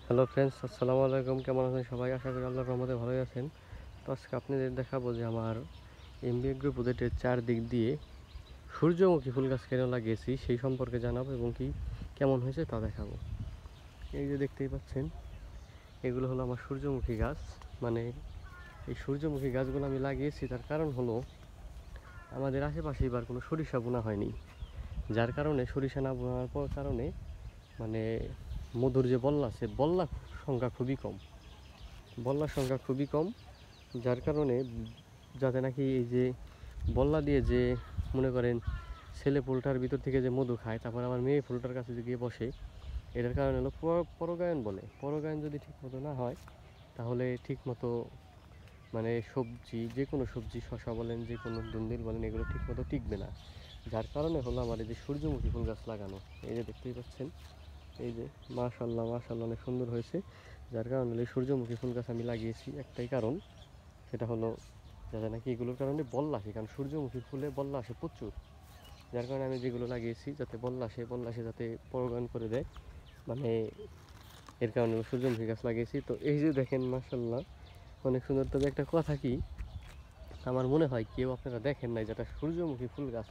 Hello friends, আসসালামু আলাইকুম। কেমন আছেন সবাই? আশা করি আল্লাহর রহমতে ভালোই আছেন। তো আজকে আপনাদের দেখাবো যে আমার এমবিএ গ্রুপ প্রজেক্টের চারদিক দিয়ে সূর্যমুখী ফুল গাছ কেন লাগিয়েছি সেই সম্পর্কে জানাবো এবং কি কেমন হয়েছে তা দেখাবো। এই যে দেখতেই পাচ্ছেন, এগুলো হলো আমার সূর্যমুখী গাছ। মানে এই সূর্যমুখী গাছগুলো আমি লাগিয়েছি, তার কারণ হলো আমাদের আশেপাশে এবার কোনো সরিষা বোনা হয়নি, যার কারণে সরিষা না বোনার কারণে মানে মধুর যে বল্লা আছে, বল্লা সংখ্যা খুবই কম, বল্লার সংখ্যা খুবই কম। যার কারণে যাতে নাকি এই যে বল্লা দিয়ে যে মনে করেন ছেলে ফুলটার ভিতর থেকে যে মধু খায়, তারপর আমার মেয়ে ফুলটার কাছে গিয়ে বসে, এটার কারণে হলো পরগায়ন বলে। পরগায়ন যদি ঠিকমতো না হয় তাহলে ঠিকমতো মানে সবজি, যে কোনো সবজি, শশা বলেন, যে কোনো দুন্দিল বলেন, এগুলো ঠিকমতো টিকবে না। যার কারণে হলো আমার এই যে সূর্যমুখী ফুল গাছ লাগানো। এই যে দেখতেই পাচ্ছেন, এই যে মাশাল্লাহ মাশাল্লাহ অনেক সুন্দর হয়েছে। যার কারণে এই সূর্যমুখী ফুল গাছ আমি লাগিয়েছি একটাই কারণ, সেটা হলো যাতে নাকি এগুলোর কারণে বল্লা আসে, কারণ সূর্যমুখী ফুলে বল্লা আসে প্রচুর। যার কারণে আমি যেগুলো লাগিয়েছি যাতে বল্লা আসে যাতে পরাগায়ন করে দেয়, মানে এর কারণে সূর্যমুখী গাছ লাগিয়েছি। তো এই যে দেখেন মাশাল্লাহ অনেক সুন্দর। তবে একটা কথা কি, আমার মনে হয় কেউ আপনারা দেখেন নাই যেটা সূর্যমুখী ফুল গাছ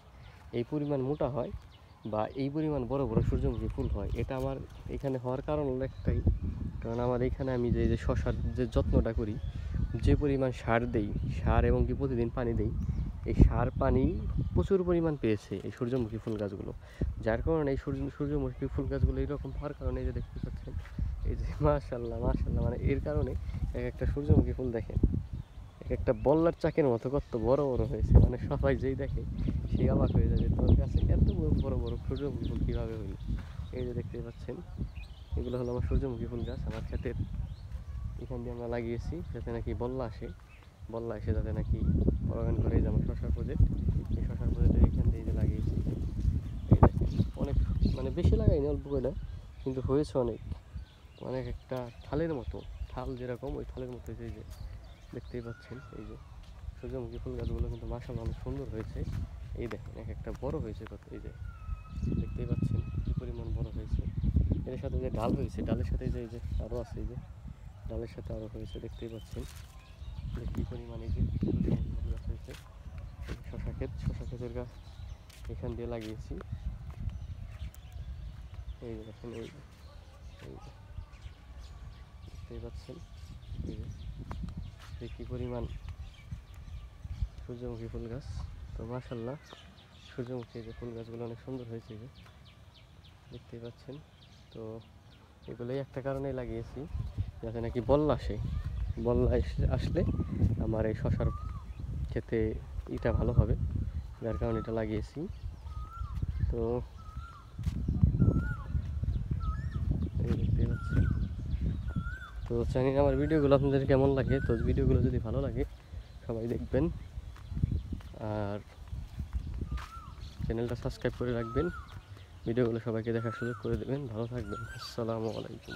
এই পরিমাণ মোটা হয় বা এই পরিমাণ বড় বড় সূর্যমুখী ফুল হয়। এটা আমার এখানে হওয়ার কারণ হলো একটাই, কারণ আমার এখানে আমি যে শশার যে যত্নটা করি, যে পরিমাণ সার দেই, সার এবং কি প্রতিদিন পানি দেই, এই সার পানি প্রচুর পরিমাণ পেয়েছে এই সূর্যমুখী ফুল গাছগুলো। যার কারণে এই সূর্যমুখী ফুল গাছগুলো এইরকম হওয়ার কারণে এই যে দেখতে পাচ্ছেন, এই যে মাশাল্লাহ মাশাল্লাহ, মানে এর কারণে এক একটা সূর্যমুখী ফুল দেখেন এক একটা বল্লার চাকের মতো কত বড় বড় হয়েছে। মানে সবাই যেই দেখে সেই অবাক হয়ে যায় যে তোর কাছে এত বড় বড় সূর্যমুখী ফুল কীভাবে হইল। এই যে দেখতে পাচ্ছেন, এগুলো হলো আমার সূর্যমুখী ফুল গাছ। আমার ক্ষেতের এখান দিয়ে আমরা লাগিয়েছি যাতে নাকি বল্লা আসে, বল্লা এসে যাতে নাকি পরাগায়ন করে। যে আমার শশার প্রজেক্ট, এই শশার প্রজেক্টের এখান দিয়ে যে লাগিয়েছি, এই দেখেন অনেক, মানে বেশি লাগাইনি, অল্প করে, কিন্তু হয়েছে অনেক, অনেক একটা থালের মতো, থাল যেরকম ওই থালের মতো হয়েছে। এই যে দেখতেই পাচ্ছেন, এই যে সূর্যমুখী ফুল গাছগুলো কিন্তু মাশাআল্লাহ অনেক সুন্দর হয়েছে। এই দেখেন এক একটা বড় হয়েছে কত, এই যে দেখতেই পাচ্ছেন কী পরিমাণ বড় হয়েছে। এর সাথে যে ডাল হয়েছে, ডালের সাথে যে এই যে আরও আছে, এই যে ডালের সাথে আরও হয়েছে, দেখতেই পাচ্ছেন যে কী পরিমাণ এই যে সূর্যমুখী ফুল গাছ হয়েছে। এই যে শশা ক্ষেতের গাছ এখান দিয়ে লাগিয়েছি। এই যে দেখেন, এই যে দেখতেই পাচ্ছেন, এই যে কী পরিমাণ সূর্যমুখী ফুল গাছ। তো মাশাআল্লাহ সূর্যমুখী যে ফুল গাছগুলো অনেক সুন্দর হয়েছে, যে দেখতেই পাচ্ছেন। তো এগুলোই একটা কারণেই লাগিয়েছি যাতে নাকি বল্লা আসে, বল্লা আসলে আমার এই শশার খেতে ইটা ভালো হবে, যার কারণে এটা লাগিয়েছি। তো এই দেখতেই পাচ্ছেন। তো জানি না আমার ভিডিওগুলো আপনাদের কেমন লাগে। তো ভিডিওগুলো যদি ভালো লাগে সবাই দেখবেন, আর চ্যানেলটা সাবস্ক্রাইব করে রাখবেন, ভিডিওগুলো সবাইকে দেখার সুযোগ করে দেবেন। ভালো থাকবেন, আসসালামু আলাইকুম।